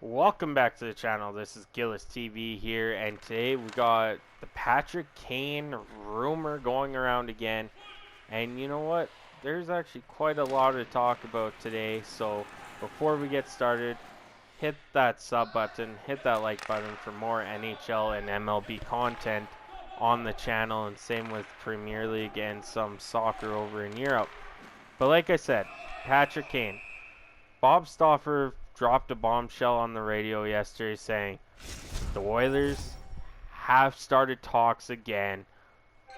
Welcome back to the channel. This is Gillis TV here, and today we got the Patrick Kane rumor going around again. And you know what? There's actually quite a lot to talk about today. So before we get started, hit that sub button, hit that like button for more NHL and MLB content on the channel, and same with Premier League and some soccer over in Europe. But like I said, Patrick Kane. Bob Stauffer dropped a bombshell on the radio yesterday saying the Oilers have started talks again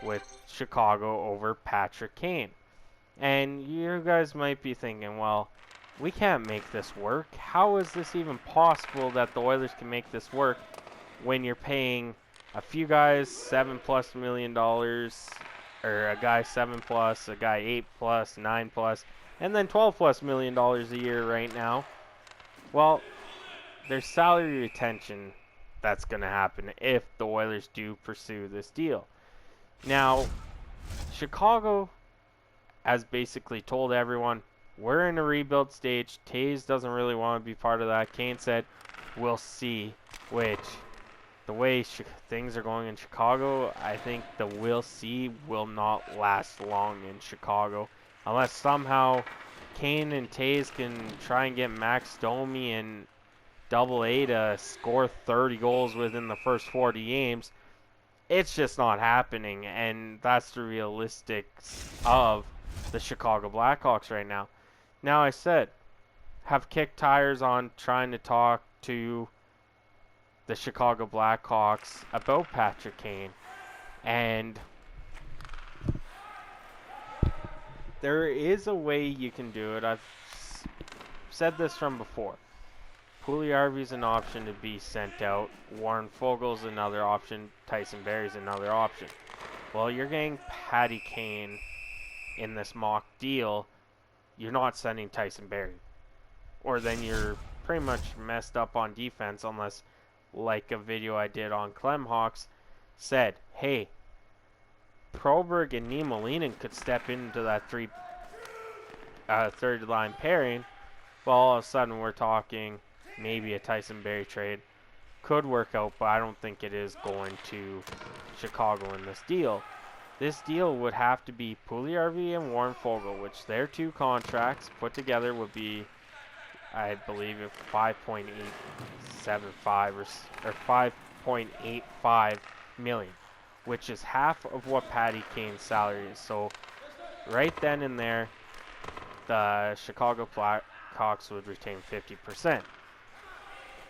with Chicago over Patrick Kane. And you guys might be thinking, well, we can't make this work. How is this even possible that the Oilers can make this work when you're paying a few guys $7+ million, or a guy 7+, a guy 8+, 9+, and then $12+ million a year right now? Well, there's salary retention that's going to happen if the Oilers do pursue this deal. Now, Chicago has basically told everyone, we're in a rebuild stage. Taves doesn't really want to be part of that. Kane said, we'll see, which the way things are going in Chicago, I think the we'll see will not last long in Chicago. Unless somehow Kane and Taves can try and get Max Domi and AA to score 30 goals within the first 40 games. It's just not happening, and that's the realistics of the Chicago Blackhawks right now. Now, I said, have kicked tires on trying to talk to the Chicago Blackhawks about Patrick Kane, and there is a way you can do it. I've said this from before. Puljujarvi's an option to be sent out. Warren Foegele's another option. Tyson Barrie's another option. Well, you're getting Patty Kane in this mock deal. You're not sending Tyson Barrie. Or then you're pretty much messed up on defense, unless, like a video I did on Clemhawks, said, hey, Proberg and Nemo Leanin could step into that third line pairing. Well, all of a sudden we're talking maybe a Tyson Barrie trade. Could work out, but I don't think it is going to Chicago in this deal. This deal would have to be Puljujarvi and Warren Foegele, which their two contracts put together would be, I believe, 5.875 or 5.85 million, which is half of what Patty Kane's salary is. So right then and there, the Chicago Blackhawks would retain 50%.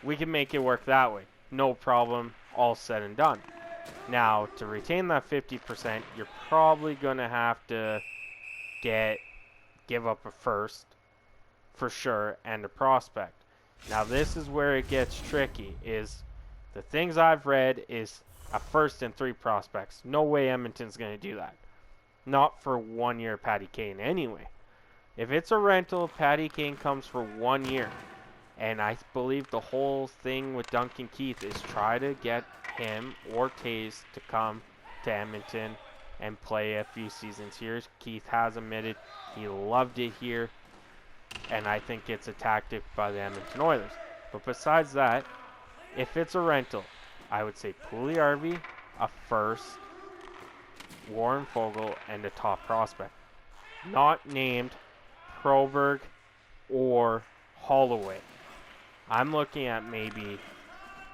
We can make it work that way. No problem. All said and done. Now, to retain that 50%, you're probably going to have to give up a first, for sure, and a prospect. Now, this is where it gets tricky, is the things I've read is a first and 3 prospects. No way Edmonton's going to do that. Not for 1 year Patty Kane anyway. If it's a rental, Patty Kane comes for 1 year. And I believe the whole thing with Duncan Keith is try to get him or Taves to come to Edmonton and play a few seasons here. Keith has admitted he loved it here, and I think it's a tactic by the Edmonton Oilers. But besides that, if it's a rental, I would say Puljujarvi, a first, Warren Foegele, and a top prospect. Not named Proberg or Holloway. I'm looking at maybe,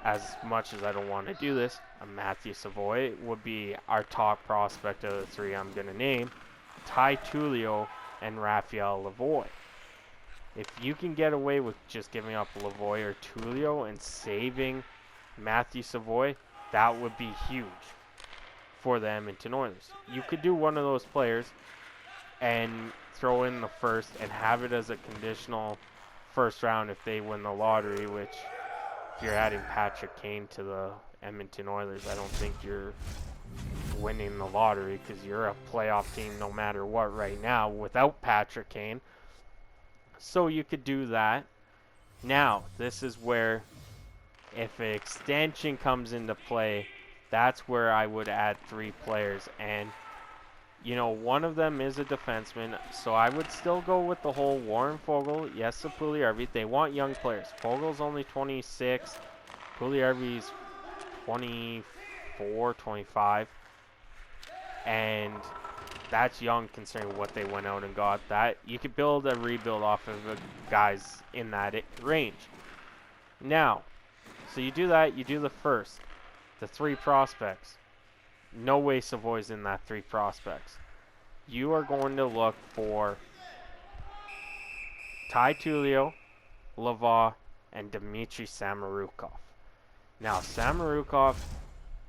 as much as I don't want to do this, a Matthew Savoie would be our top prospect of the 3 I'm going to name. Ty Tullio and Raphael Lavoie. If you can get away with just giving up Lavoie or Tullio and saving Matthew Savoie, that would be huge for the Edmonton Oilers. You could do one of those players and throw in the first and have it as a conditional first round if they win the lottery, which if you're adding Patrick Kane to the Edmonton Oilers, I don't think you're winning the lottery, because you're a playoff team no matter what right now without Patrick Kane. So you could do that. Now, this is where, if an extension comes into play, that's where I would add 3 players. And You know, one of them is a defenseman, so I would still go with the whole Warren Foegele, yes, the Puljujärvi. They want young players. Fogel's only 26, Puljujärvi's 24, 25, and that's young considering what they went out and got. That you could build a rebuild off of the guys in that range. Now, so you do that, you do the first, the 3 prospects. No way Savoy's in that 3 prospects. You are going to look for Ty Tullio, Lavoie, and Dmitry Samorukov. Now, Samorukov,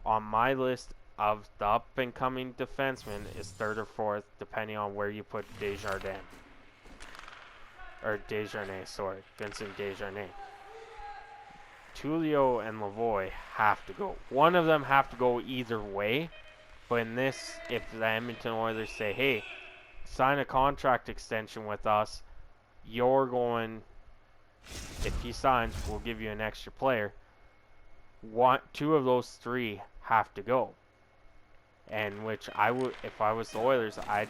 on my list of the up-and-coming defensemen, is 3rd or 4th, depending on where you put Desjardins. Or Desjardins, sorry. Vincent Desjardins. Tullio and Lavoie have to go. One of them have to go either way. But in this, if the Edmonton Oilers say, hey, sign a contract extension with us, you're going, if he signs, we'll give you an extra player. 2 of those 3 have to go. And which I would, if I was the Oilers, I'd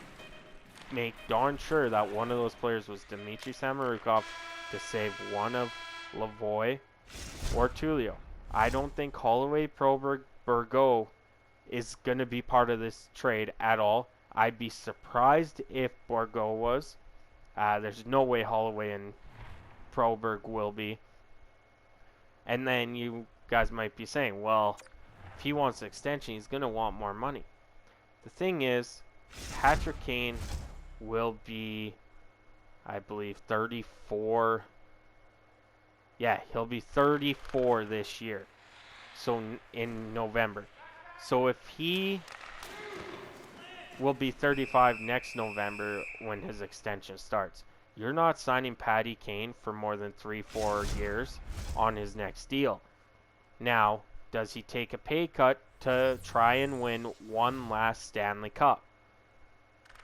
make darn sure that one of those players was Dmitry Samorukov to save one of Lavoie or Tullio. I don't think Holloway, Proberg, Bourgault is going to be part of this trade at all. I'd be surprised if Bourgault was. There's no way Holloway and Proberg will be. And then you guys might be saying, well, if he wants an extension, he's going to want more money. The thing is, Patrick Kane will be, I believe, 34. Yeah, he'll be 34 this year. So in November. So if he will be 35 next November when his extension starts, you're not signing Patty Kane for more than 3-4 years on his next deal. Now, does he take a pay cut to try and win one last Stanley Cup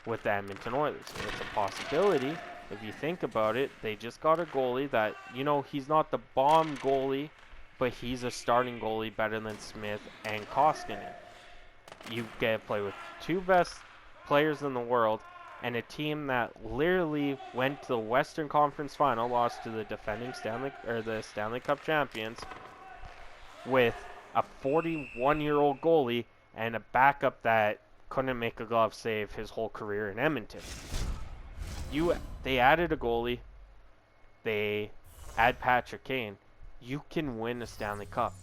with the Edmonton Oilers? It's a possibility. If you think about it, they just got a goalie that, you know, he's not the bomb goalie, but he's a starting goalie better than Smith and Koskinen. You get to play with 2 best players in the world and a team that literally went to the Western Conference Final, lost to the defending Stanley Cup champions, with a 41-year-old goalie and a backup that couldn't make a glove save his whole career in Edmonton. They added a goalie. They add Patrick Kane. You can win a Stanley Cup.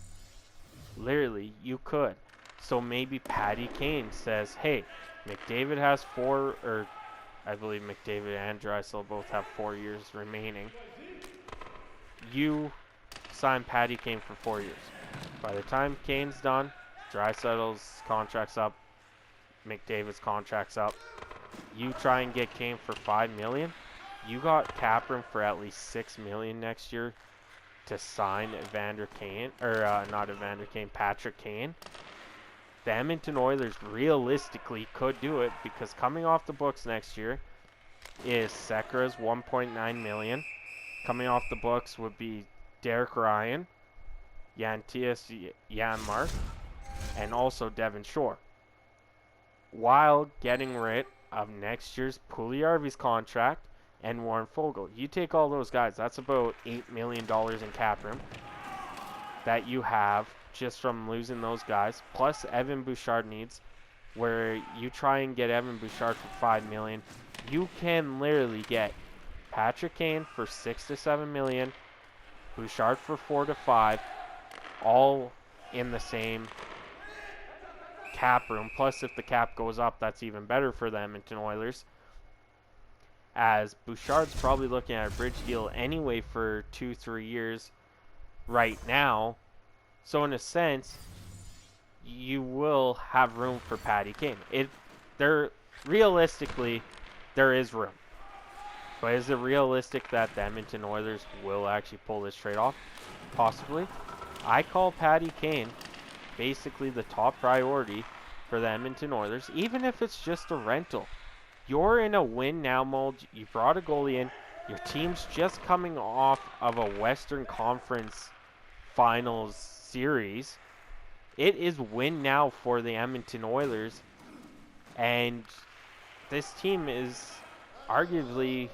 Literally, you could. So maybe Patty Kane says, hey, McDavid has 4, or I believe McDavid and Draisaitl both have 4 years remaining. You sign Patty Kane for 4 years. By the time Kane's done, Draisaitl's contract's up, McDavid's contract's up. You try and get Kane for $5 million. You got cap room for at least $6 million next year to sign Patrick Kane. The Edmonton Oilers realistically could do it because coming off the books next year is Sekera's $1.9 million. Coming off the books would be Derek Ryan, Yantias Janmark, and also Devin Shore. While getting rid of next year's Puljujärvi's contract and Warren Foegele. You take all those guys, that's about $8 million in cap room that you have just from losing those guys, plus Evan Bouchard needs, where you try and get Evan Bouchard for $5 million. You can literally get Patrick Kane for $6 to $7 million, Bouchard for $4 to $5, all in the same cap room. Plus, if the cap goes up, that's even better for the Edmonton Oilers, as Bouchard's probably looking at a bridge deal anyway for 2-3 years right now. So in a sense, you will have room for Patty Kane. Realistically, there is room. But is it realistic that the Edmonton Oilers will actually pull this trade off? Possibly. I call Patty Kane basically the top priority for the Edmonton Oilers, even if it's just a rental. You're in a win-now mode. You brought a goalie in. Your team's just coming off of a Western Conference Finals series. It is win now for the Edmonton Oilers. And this team is arguably,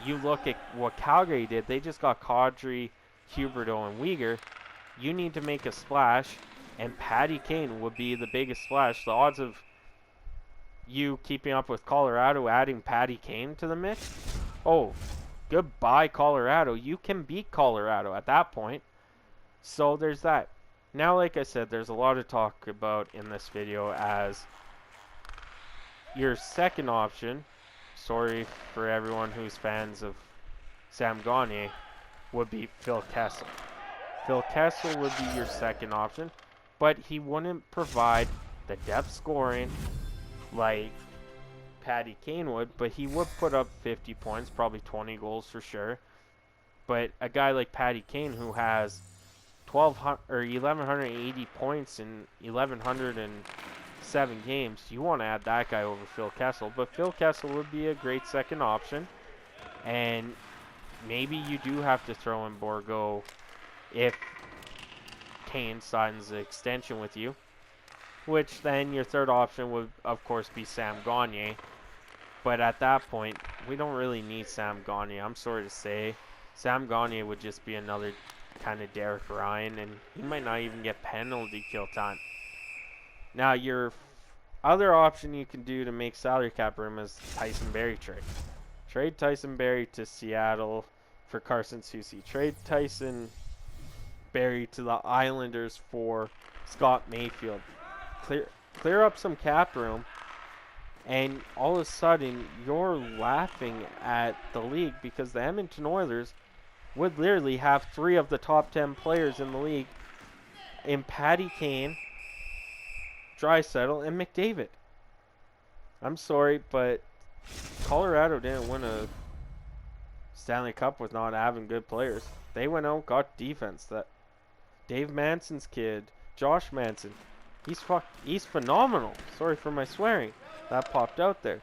you look at what Calgary did, they just got Kadri, Huberdeau, and Weegar. You need to make a splash, and Patty Kane would be the biggest splash. The odds of you keeping up with Colorado adding Patty Kane to the mix, oh, goodbye Colorado. You can beat Colorado at that point. So there's that. Now, like I said, there's a lot to talk about in this video as your second option, sorry for everyone who's fans of Sam Gagner, would be Phil Kessel. Phil Kessel would be your second option, but he wouldn't provide the depth scoring like Patty Kane would, but he would put up 50 points, probably 20 goals for sure. But a guy like Patty Kane who has 1,180 points in 1,107 games, you want to add that guy over Phil Kessel. But Phil Kessel would be a great second option, and maybe you do have to throw in Borgo if Kane signs the extension with you, which then your third option would of course be Sam Gagner. But at that point, we don't really need Sam Gagner. I'm sorry to say, Sam Gagner would just be another kind of Derek Ryan, and he might not even get penalty kill time. Now, your other option you can do to make salary cap room is Tyson Barrie trade. Trade Tyson Barrie to Seattle for Carson Soucy. Trade Tyson Barrie to the Islanders for Scott Mayfield. Clear up some cap room, and all of a sudden you're laughing at the league because the Edmonton Oilers would literally have 3 of the top 10 players in the league in Patty Kane, Draisaitl, and McDavid. I'm sorry, but Colorado didn't win a Stanley Cup with not having good players. They went out, got defense. That Dave Manson's kid, Josh Manson, he's phenomenal. Sorry for my swearing. That popped out there.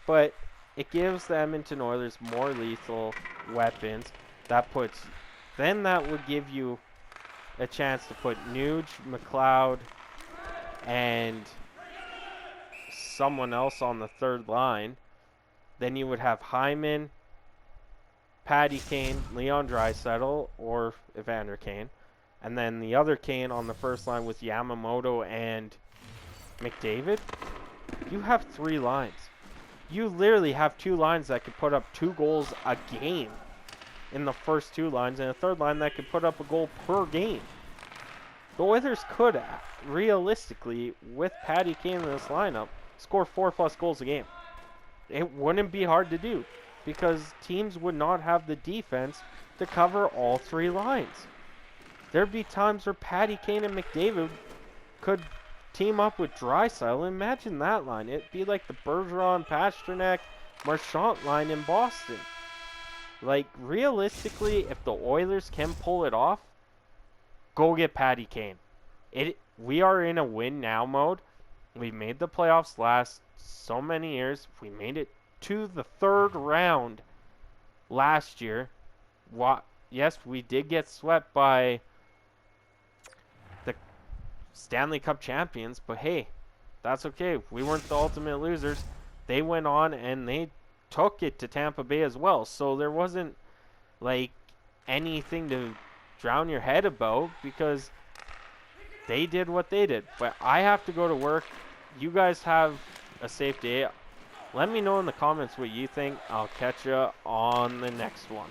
But it gives the Edmonton Oilers more lethal weapons. That would give you a chance to put Nuge, McLeod, and someone else on the third line. Then you would have Hyman, Patty Kane, Leon Draisaitl, or Evander Kane. And then the other Kane on the first line with Yamamoto and McDavid. You have 3 lines. You literally have 2 lines that could put up 2 goals a game in the first 2 lines, and a third line that could put up a goal per game. The Oilers could, realistically, with Patty Kane in this lineup, score 4+ goals a game. It wouldn't be hard to do because teams would not have the defense to cover all 3 lines. There'd be times where Patty Kane and McDavid could team up with Draisaitl. Imagine that line. It'd be like the Bergeron, Pastrnak, Marchand line in Boston. Like, realistically, if the Oilers can pull it off, go get Patty Kane. We are in a win now mode. We made the playoffs last so many years. We made it to the 3rd round last year. Yes, we did get swept by the Stanley Cup champions, but hey, that's okay. We weren't the ultimate losers. They went on and they took it to Tampa Bay as well. So there wasn't like anything to drown your head about because they did what they did. But I have to go to work. You guys have a safe day. Let me know in the comments what you think. I'll catch you on the next one.